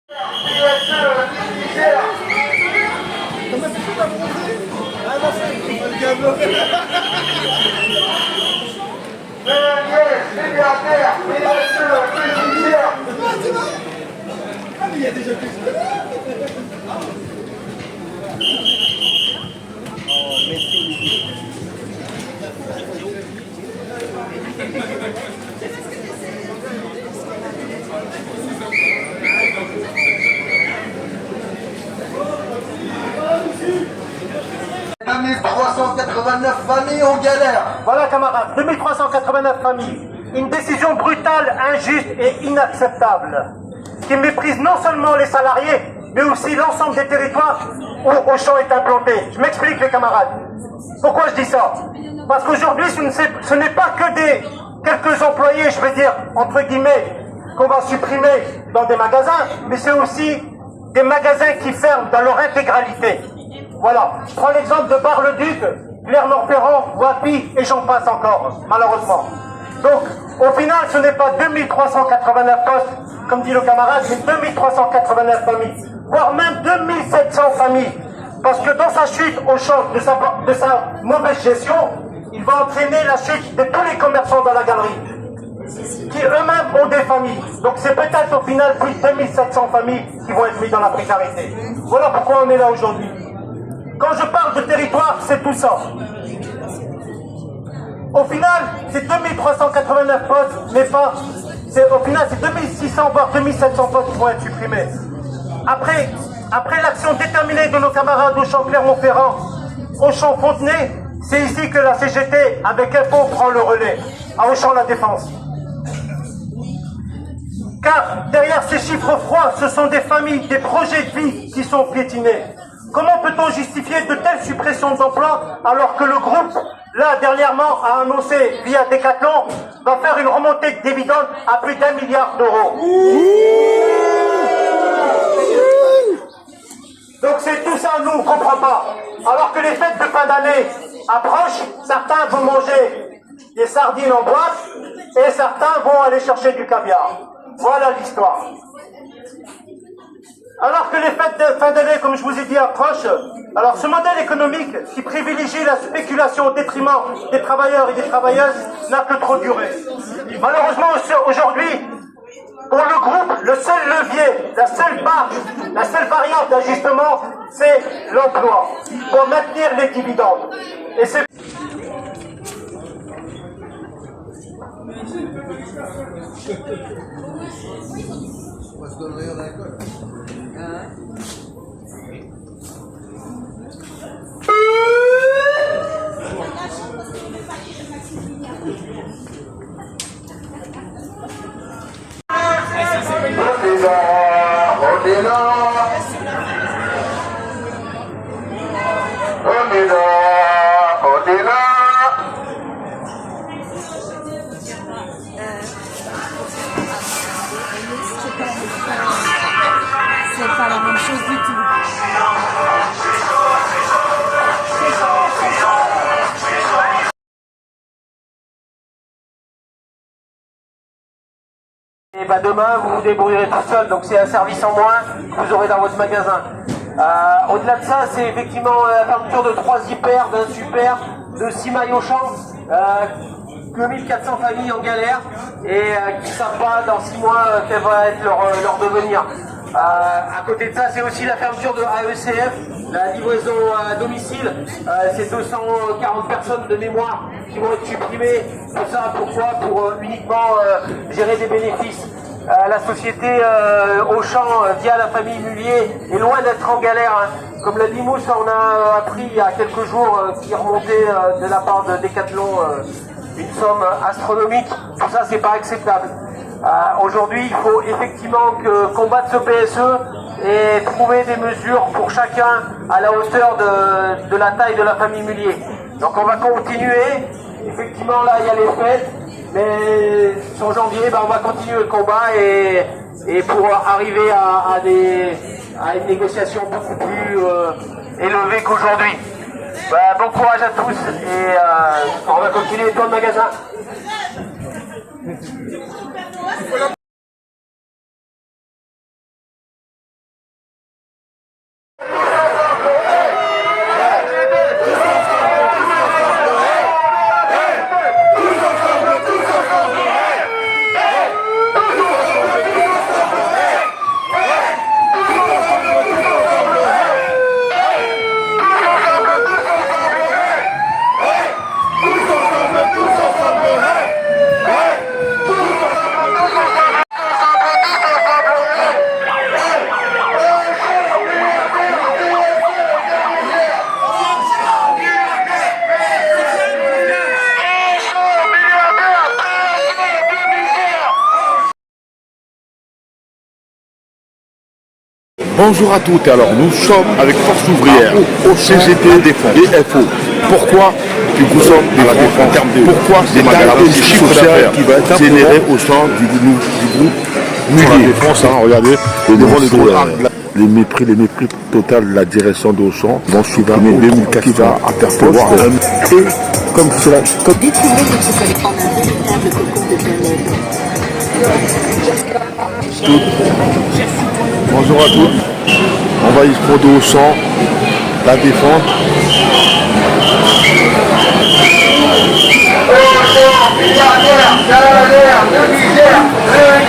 Il y a déjà plus. Familles en galère. Voilà camarades, 2389 familles. Une décision brutale, injuste et inacceptable, qui méprise non seulement les salariés, mais aussi l'ensemble des territoires où Auchan est implanté. Je m'explique les camarades. Pourquoi je dis ça? Parce qu'aujourd'hui, ce n'est pas que des quelques employés, je vais dire, entre guillemets, qu'on va supprimer dans des magasins, mais c'est aussi des magasins qui ferment dans leur intégralité. Voilà. Je prends l'exemple de Bar-le-Duc, Clermont-Ferrand, Wapi, et j'en passe encore, malheureusement. Donc, au final, ce n'est pas 2389 postes, comme dit le camarade, c'est 2389 familles, voire même 2700 familles. Parce que dans sa chute au champ de sa mauvaise gestion, il va entraîner la chute de tous les commerçants dans la galerie, qui eux-mêmes ont des familles. Donc c'est peut-être au final plus de 2700 familles qui vont être mises dans la précarité. Voilà pourquoi on est là aujourd'hui. Quand je parle de territoire, c'est tout ça. Au final, c'est 2389 postes, mais pas... Au final, c'est 2600 voire 2700 postes qui vont être supprimés. Après l'action déterminée de nos camarades Auchan Clermont-Ferrand, Auchan Fontenay, c'est ici que la CGT, avec FO, prend le relais, à Auchan La Défense. Car derrière ces chiffres froids, ce sont des familles, des projets de vie qui sont piétinés. Comment peut-on justifier de telles suppressions d'emplois alors que le groupe, là, dernièrement, a annoncé via Decathlon, va faire une remontée de dividendes à plus d'1 milliard d'euros. Donc c'est tout ça, nous, on ne comprend pas. Alors que les fêtes de fin d'année approchent, certains vont manger des sardines en boîte et certains vont aller chercher du caviar. Voilà l'histoire. Alors que les fêtes de fin d'année, comme je vous ai dit, approchent, alors ce modèle économique qui privilégie la spéculation au détriment des travailleurs et des travailleuses n'a que trop duré. Malheureusement, aujourd'hui, pour le groupe, le seul levier, la seule marge, la seule variable d'ajustement, c'est l'emploi, pour maintenir les dividendes. Et c'est... On va se donner un alcool. On est là. C'est pas la même chose du tout. Et bah demain, vous vous débrouillerez tout seul, donc c'est un service en moins que vous aurez dans votre magasin. Au-delà de ça, c'est effectivement la fermeture de 3 hyper, d'un super, de 6 maillots champs, que 1400 familles en galère et qui ne savent pas dans 6 mois quel va être leur devenir. À côté de ça, c'est aussi la fermeture de AECF, la livraison à domicile. C'est 240 personnes de mémoire qui vont être supprimées. Tout ça, pourquoi? Pour uniquement gérer des bénéfices. La société Auchan, via la famille Mullier, est loin d'être en galère. Hein. Comme l'a dit Mousse, on a appris il y a quelques jours qu'il remontait de la part de Decathlon une somme astronomique. Tout ça, c'est pas acceptable. Aujourd'hui, il faut effectivement combattre ce PSE et trouver des mesures pour chacun à la hauteur de la taille de la famille Mullier. Donc on va continuer. Effectivement, là, il y a les fêtes, mais sur janvier, on va continuer le combat et pour arriver à une négociation beaucoup plus élevée qu'aujourd'hui. Bon courage à tous et on va continuer dans le magasin. Bonjour à toutes, alors nous sommes avec Force Ouvrière, CGT et FO. Pourquoi nous sommes à la défense? Pourquoi c'est le chiffre social qui va être généré au sein du groupe Mulier. La défense, hein, regardez, devant les gros les mépris total de la direction d'Auchan, vont suivre qui va apercevoir. Et comme cela, comme Découvrez votre collection en un véritable cocon de bien-être. bonjour à tous. On va y prendre Auchan, la défense. Milliardaire, milliardaire, milliardaire,